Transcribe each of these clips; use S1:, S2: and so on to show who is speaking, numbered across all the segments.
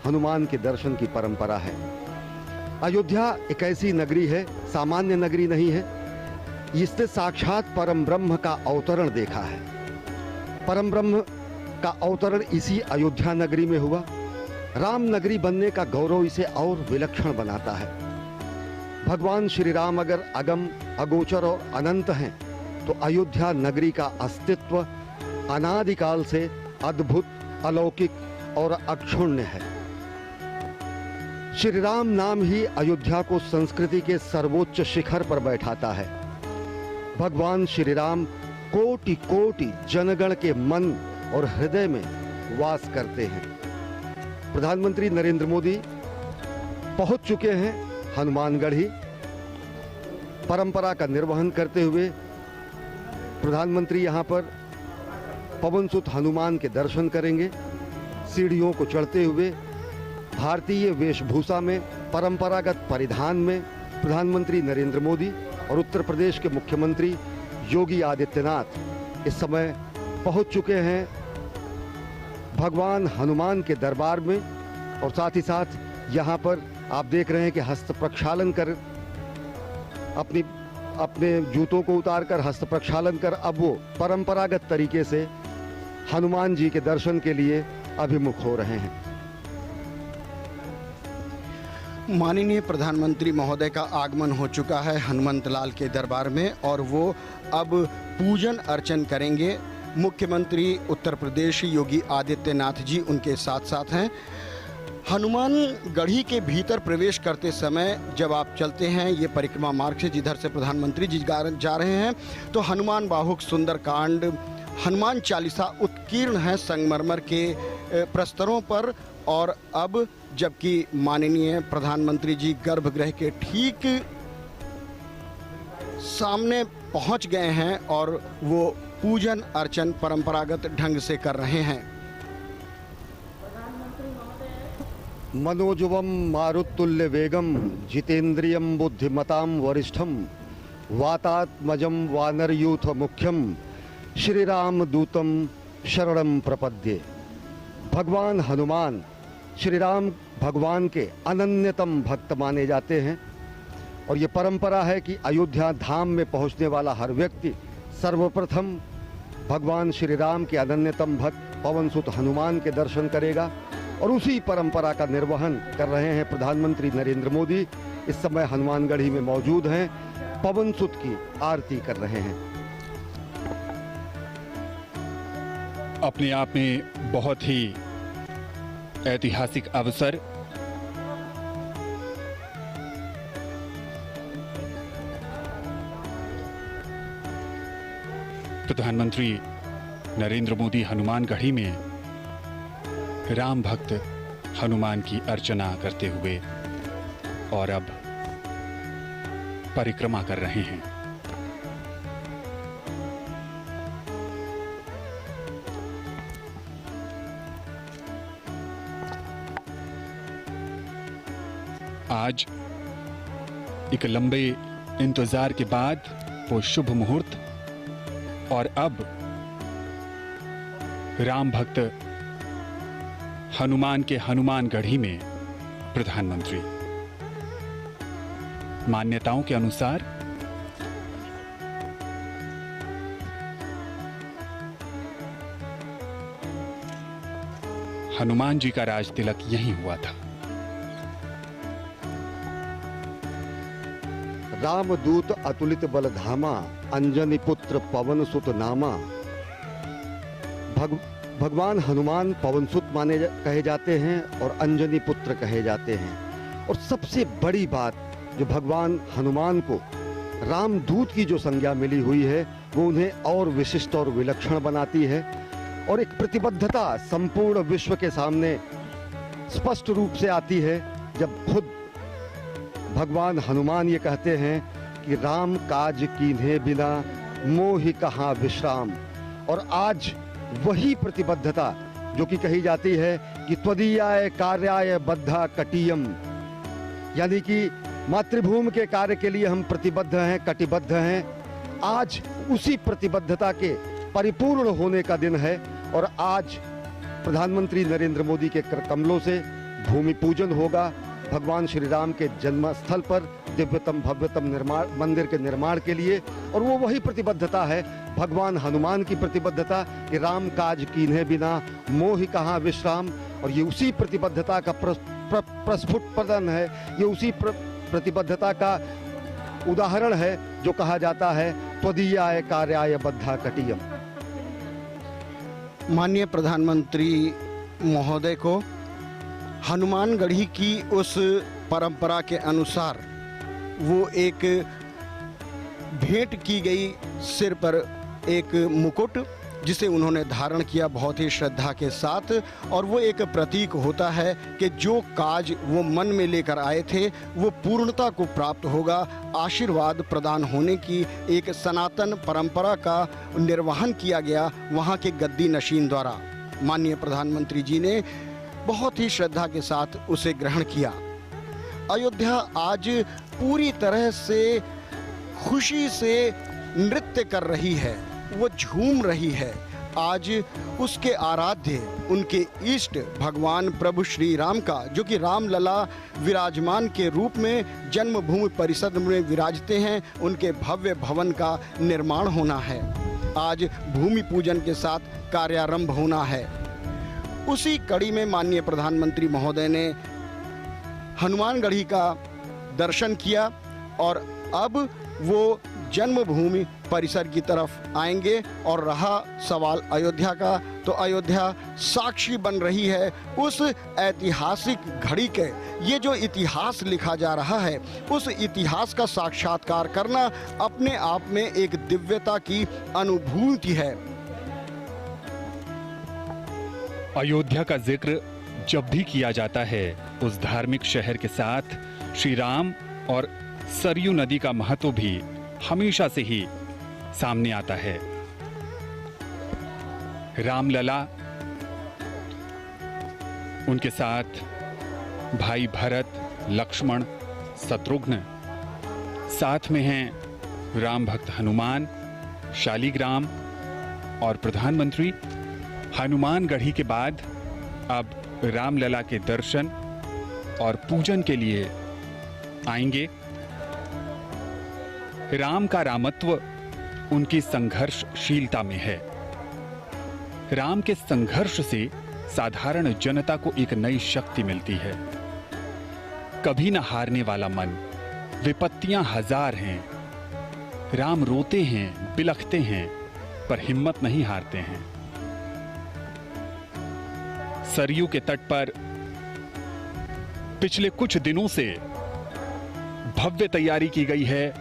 S1: हनुमान के दर्शन की परंपरा है। अयोध्या एक ऐसी नगरी है, सामान्य नगरी नहीं है। इसने साक्षात परम ब्रह्म का अवतरण देखा है। परम ब्रह्म का अवतरण इसी अयोध्या नगरी में हुआ। राम नगरी बनने का गौरव इसे और विलक्षण बनाता है। भगवान श्री राम अगर अगम, अगोचर और अनंत हैं, तो अयोध्या नगरी का अस्तित्व अनादिकाल से अद्भुत, अलौकिक और अक्षुण्य है। श्री राम नाम ही अयोध्या को संस्कृति के सर्वोच्च शिखर पर बैठाता है। भगवान श्री राम कोटि कोटि जनगण के मन और हृदय में वास करते हैं। प्रधानमंत्री नरेंद्र मोदी पहुंच चुके हैं हनुमानगढ़ी। परंपरा का निर्वहन करते हुए प्रधानमंत्री यहां पर पवनसुत हनुमान के दर्शन करेंगे। सीढ़ियों को चढ़ते हुए भारतीय वेशभूषा में, परंपरागत परिधान में प्रधानमंत्री नरेंद्र मोदी और उत्तर प्रदेश के मुख्यमंत्री योगी आदित्यनाथ इस समय पहुंच चुके हैं भगवान हनुमान के दरबार में। और साथ ही साथ यहां पर आप देख रहे हैं कि हस्त प्रक्षालन कर, अपने जूतों को उतारकर हस्त प्रक्षालन कर अब वो परंपरागत तरीके से हनुमान जी के दर्शन के लिए अभिमुख हो रहे हैं।
S2: माननीय प्रधानमंत्री महोदय का आगमन हो चुका है हनुमंत लाल के दरबार में और वो अब पूजन अर्चन करेंगे। मुख्यमंत्री उत्तर प्रदेश योगी आदित्यनाथ जी उनके साथ साथ हैं। हनुमान गढ़ी के भीतर प्रवेश करते समय जब आप चलते हैं ये परिक्रमा मार्ग से जिधर से प्रधानमंत्री जी जा रहे हैं, तो हनुमान बाहुक सुंदरकांड, हनुमान चालीसा उत्कीर्ण है संगमरमर के प्रस्तरों पर। और अब जबकि माननीय प्रधानमंत्री जी गर्भगृह के ठीक सामने पहुंच गए हैं और वो पूजन अर्चन परंपरागत ढंग से कर रहे हैं।
S1: मनोजवम मारुतुल्य वेगम जितेंद्रियम बुद्धिमताम वरिष्ठम वातात्मजम वानरयूथ मुख्यम श्री राम दूतम शरणम प्रपद्ये। भगवान हनुमान श्री राम भगवान के अनन्यतम भक्त माने जाते हैं और ये परंपरा है कि अयोध्या धाम में पहुंचने वाला हर व्यक्ति सर्वप्रथम भगवान श्री राम के अनन्यतम भक्त पवनसुत हनुमान के दर्शन करेगा। और उसी परंपरा का निर्वहन कर रहे हैं प्रधानमंत्री नरेंद्र मोदी। इस समय हनुमानगढ़ी में मौजूद हैं, पवनसुत की आरती कर रहे हैं।
S3: अपने आप में बहुत ही ऐतिहासिक अवसर। प्रधानमंत्री नरेंद्र मोदी हनुमानगढ़ी में राम भक्त हनुमान की अर्चना करते हुए और अब परिक्रमा कर रहे हैं। आज एक लंबे इंतजार के बाद वो शुभ मुहूर्त और अब राम भक्त हनुमान के हनुमानगढ़ी में प्रधानमंत्री। मान्यताओं के अनुसार हनुमान जी का राज तिलक यहीं हुआ था।
S1: रामदूत अतुलित बलधामा अंजनी पुत्र पवनसुत नामा। भगवान हनुमान पवनसुत कहे जाते हैं और अंजनी पुत्र कहे जाते हैं। और सबसे बड़ी बात जो भगवान हनुमान को रामदूत की जो संज्ञा मिली हुई है वो उन्हें और विशिष्ट और विलक्षण बनाती है और एक प्रतिबद्धता संपूर्ण विश्व के सामने स्पष्ट रूप से आती है जब खुद भगवान हनुमान ये कहते हैं कि राम काज कीन्हे बिना मोहि कहाँ विश्राम। और आज वही प्रतिबद्धता जो कि कही जाती है कि त्वदीयाय कार्याय बद्धा कटियम, यानी कि मातृभूमि के कार्य के लिए हम प्रतिबद्ध हैं, कटिबद्ध हैं। आज उसी प्रतिबद्धता के परिपूर्ण होने का दिन है और आज प्रधानमंत्री नरेंद्र मोदी के कर कमलों से भूमि पूजन होगा भगवान श्री राम के जन्म स्थल पर दिव्यतम भव्यतम निर्माण मंदिर के निर्माण के लिए। और वो वही प्रतिबद्धता है भगवान हनुमान की प्रतिबद्धता कि राम काज कीन्हे बिना मोहि कहाँ विश्राम। और ये उसी प्रतिबद्धता का प्रस्फुटन है, ये उसी प्रतिबद्धता का उदाहरण है जो कहा जाता है त्वदीयाय कार्याय बद्धा कटियम।
S2: माननीय प्रधानमंत्री महोदय को हनुमानगढ़ी की उस परंपरा के अनुसार वो एक भेंट की गई सिर पर एक मुकुट जिसे उन्होंने धारण किया बहुत ही श्रद्धा के साथ। और वो एक प्रतीक होता है कि जो काज वो मन में लेकर आए थे वो पूर्णता को प्राप्त होगा। आशीर्वाद प्रदान होने की एक सनातन परंपरा का निर्वहन किया गया वहाँ के गद्दी नशीन द्वारा। माननीय प्रधानमंत्री जी ने बहुत ही श्रद्धा के साथ उसे ग्रहण किया। अयोध्या आज पूरी तरह से खुशी से नृत्य कर रही है, वो झूम रही है। आज उसके आराध्य, उनके इष्ट भगवान प्रभु श्री राम का, जो कि रामलला विराजमान के रूप में जन्मभूमि परिसर में विराजते हैं, उनके भव्य भवन का निर्माण होना है। आज भूमि पूजन के साथ कार्यारंभ होना है। उसी कड़ी में माननीय प्रधानमंत्री महोदय ने हनुमानगढ़ी का दर्शन किया और अब वो जन्मभूमि परिसर की तरफ आएंगे। और रहा सवाल अयोध्या का, तो अयोध्या साक्षी बन रही है उस ऐतिहासिक घड़ी के। ये जो इतिहास लिखा जा रहा है उस इतिहास का साक्षात्कार करना अपने आप में एक दिव्यता की अनुभूति है।
S3: अयोध्या का जिक्र जब भी किया जाता है उस धार्मिक शहर के साथ श्री राम और सरयू नदी का महत्व भी हमेशा से ही सामने आता है। रामलला, उनके साथ भाई भरत, लक्ष्मण, शत्रुघ्न, साथ में हैं राम भक्त हनुमान, शालिग्राम और प्रधानमंत्री। हनुमानगढ़ी के बाद अब रामलला के दर्शन और पूजन के लिए आएंगे। राम का रामत्व उनकी संघर्षशीलता में है। राम के संघर्ष से साधारण जनता को एक नई शक्ति मिलती है। कभी न हारने वाला मन, विपत्तियां हजार हैं। राम रोते हैं, बिलखते हैं, पर हिम्मत नहीं हारते हैं। सरयू के तट पर पिछले कुछ दिनों से भव्य तैयारी की गई है।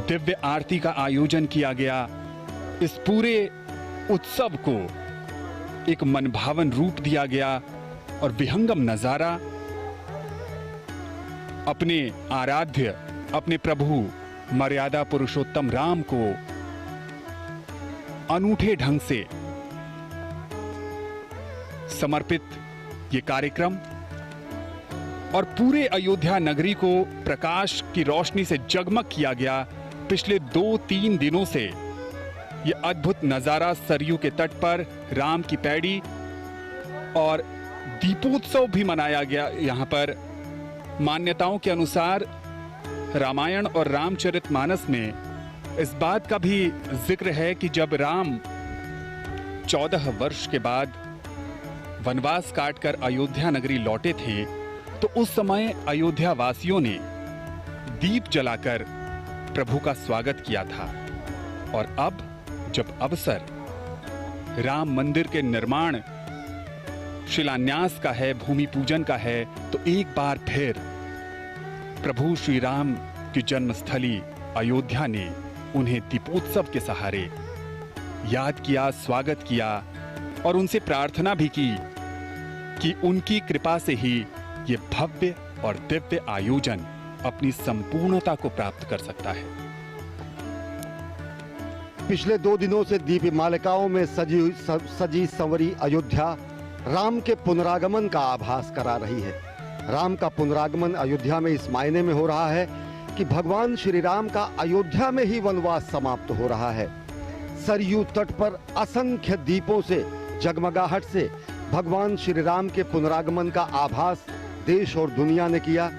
S3: दिव्य आरती का आयोजन किया गया। इस पूरे उत्सव को एक मनभावन रूप दिया गया और विहंगम नजारा अपने आराध्य, अपने प्रभु मर्यादा पुरुषोत्तम राम को अनूठे ढंग से समर्पित ये कार्यक्रम और पूरे अयोध्या नगरी को प्रकाश की रोशनी से जगमग किया गया। पिछले 2-3 दिनों से ये अद्भुत नजारा सरयू के तट पर राम की पैड़ी और दीपोत्सव भी मनाया गया। यहाँ पर मान्यताओं के अनुसार रामायण और रामचरितमानस में इस बात का भी जिक्र है कि जब राम 14 वर्ष के बाद वनवास काटकर अयोध्या नगरी लौटे थे तो उस समय अयोध्या वासियों ने दीप जलाकर प्रभु का स्वागत किया था। और अब जब अवसर राम मंदिर के निर्माण शिलान्यास का है, भूमि पूजन का है, तो एक बार फिर प्रभु श्री राम की जन्मस्थली अयोध्या ने उन्हें दीपोत्सव के सहारे याद किया, स्वागत किया और उनसे प्रार्थना भी की कि उनकी कृपा से ही ये भव्य और दिव्य आयोजन अपनी संपूर्णता को प्राप्त कर सकता है।
S1: पिछले 2 दिनों से दीप मालिकाओं में सजी संवरी अयोध्या राम के पुनरागमन का आभास करा रही है। राम का पुनरागमन अयोध्या में इस मायने में हो रहा है कि भगवान श्री राम का अयोध्या में ही वनवास समाप्त हो रहा है। सरयू तट पर असंख्य दीपों से, जगमगाहट से भगवान श्री राम के पुनरागमन का आभास देश और दुनिया ने किया।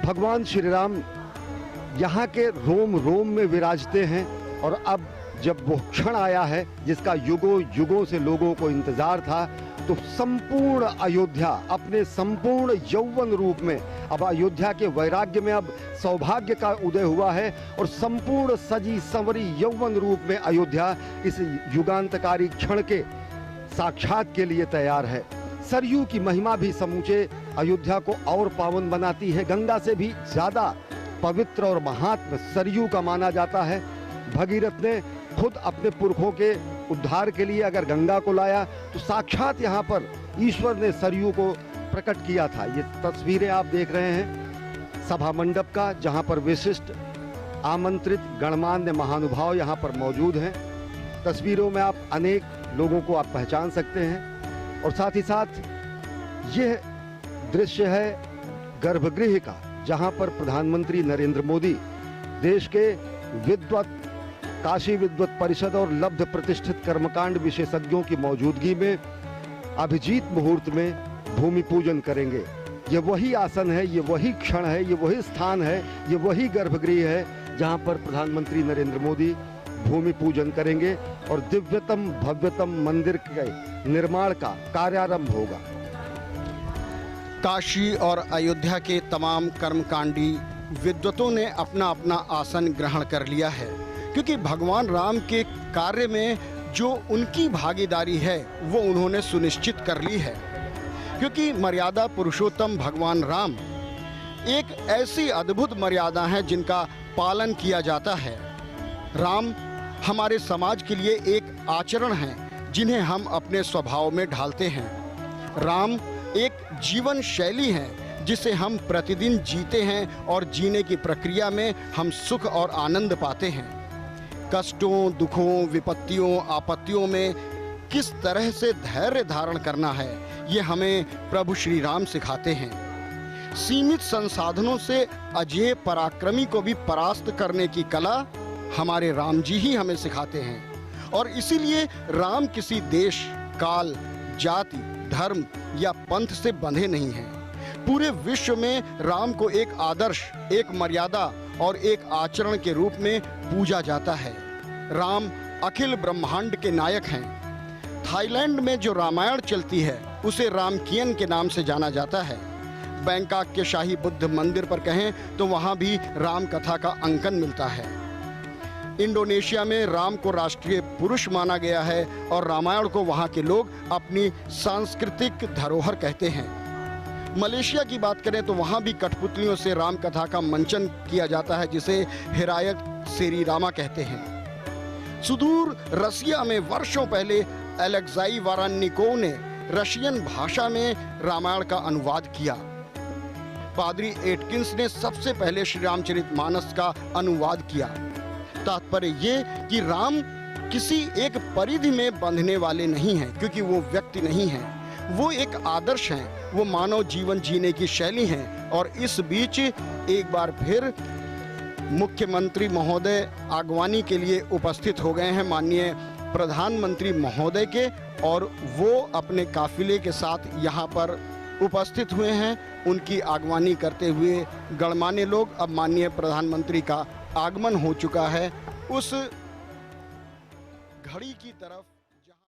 S1: भगवान श्री राम यहाँ के रोम रोम में विराजते हैं और अब जब वो क्षण आया है जिसका युगों युगों से लोगों को इंतजार था, तो संपूर्ण अयोध्या अपने संपूर्ण यौवन रूप में, अब अयोध्या के वैराग्य में अब सौभाग्य का उदय हुआ है और संपूर्ण सजी संवरी यौवन रूप में अयोध्या इस युगांतकारी क्षण के साक्षात के लिए तैयार है। सरयू की महिमा भी समूचे अयोध्या को और पावन बनाती है। गंगा से भी ज्यादा पवित्र और महात्म सरयू का माना जाता है। भगीरथ ने खुद अपने पुरखों के उद्धार के लिए अगर गंगा को लाया, तो साक्षात यहाँ पर ईश्वर ने सरयू को प्रकट किया था। ये तस्वीरें आप देख रहे हैं सभा मंडप का, जहाँ पर विशिष्ट आमंत्रित गणमान्य महानुभाव यहाँ पर मौजूद हैं। तस्वीरों में आप अनेक लोगों को आप पहचान सकते हैं और साथ ही साथ यह दृश्य है गर्भगृह का, जहाँ पर प्रधानमंत्री नरेंद्र मोदी देश के विद्वत, काशी विद्वत परिषद और लब्ध प्रतिष्ठित कर्मकांड विशेषज्ञों की मौजूदगी में अभिजीत मुहूर्त में भूमि पूजन करेंगे। ये वही आसन है, ये वही क्षण है, ये वही स्थान है, ये वही गर्भगृह है जहां पर प्रधानमंत्री नरेंद्र मोदी भूमि पूजन करेंगे और दिव्यतम भव्यतम मंदिर के निर्माण का कार्यारंभ होगा।
S2: काशी और अयोध्या के तमाम कर्मकांडी विद्वतों ने अपना अपना आसन ग्रहण कर लिया है, क्योंकि भगवान राम के कार्य में जो उनकी भागीदारी है वो उन्होंने सुनिश्चित कर ली है। क्योंकि मर्यादा पुरुषोत्तम भगवान राम एक ऐसी अद्भुत मर्यादा है जिनका पालन किया जाता है। राम हमारे समाज के लिए एक आचरण है जिन्हें हम अपने स्वभाव में ढालते हैं। राम एक जीवन शैली है जिसे हम प्रतिदिन जीते हैं और जीने की प्रक्रिया में हम सुख और आनंद पाते हैं। कष्टों, दुखों, विपत्तियों, आपत्तियों में किस तरह से धैर्य धारण करना है, ये हमें प्रभु श्री राम सिखाते हैं। सीमित संसाधनों से अजेय पराक्रमी को भी परास्त करने की कला हमारे राम जी ही हमें सिखाते हैं। और इसीलिए राम किसी देश, काल, जाति, धर्म या पंथ से बंधे नहीं हैं। पूरे विश्व में राम को एक आदर्श, एक मर्यादा और एक आचरण के रूप में पूजा जाता है। राम अखिल ब्रह्मांड के नायक हैं। थाईलैंड में जो रामायण चलती है उसे रामकियन के नाम से जाना जाता है। बैंकॉक के शाही बुद्ध मंदिर पर कहें तो वहाँ भी राम कथा का अंकन मिलता है। इंडोनेशिया में राम को राष्ट्रीय पुरुष माना गया है और रामायण को वहाँ के लोग अपनी सांस्कृतिक धरोहर कहते हैं। मलेशिया की बात करें तो वहाँ भी कठपुतलियों से राम कथा का मंचन किया जाता है, जिसे हिरायत सेरी रामा कहते हैं। सुदूर रसिया में वर्षों पहले एलेक्साई वारानिकोव ने रशियन भाषा में रामायण का अनुवाद किया। पादरी एटकिंस ने सबसे पहले श्री रामचरितमानस का अनुवाद किया। तात्पर्य ये कि राम किसी एक परिधि में बंधने वाले नहीं हैं, क्योंकि वो व्यक्ति नहीं हैं, वो एक आदर्श हैं, वो मानव जीवन जीने की शैली हैं। और इस बीच एक बार फिर मुख्यमंत्री महोदय आगवानी के लिए उपस्थित हो गए हैं माननीय प्रधानमंत्री महोदय के, और वो अपने काफिले के साथ यहाँ पर उपस्थित हुए हैं। उनकी आगवानी करते हुए गणमान्य लोग, अब माननीय प्रधानमंत्री का आगमन हो चुका है, उस घड़ी की तरफ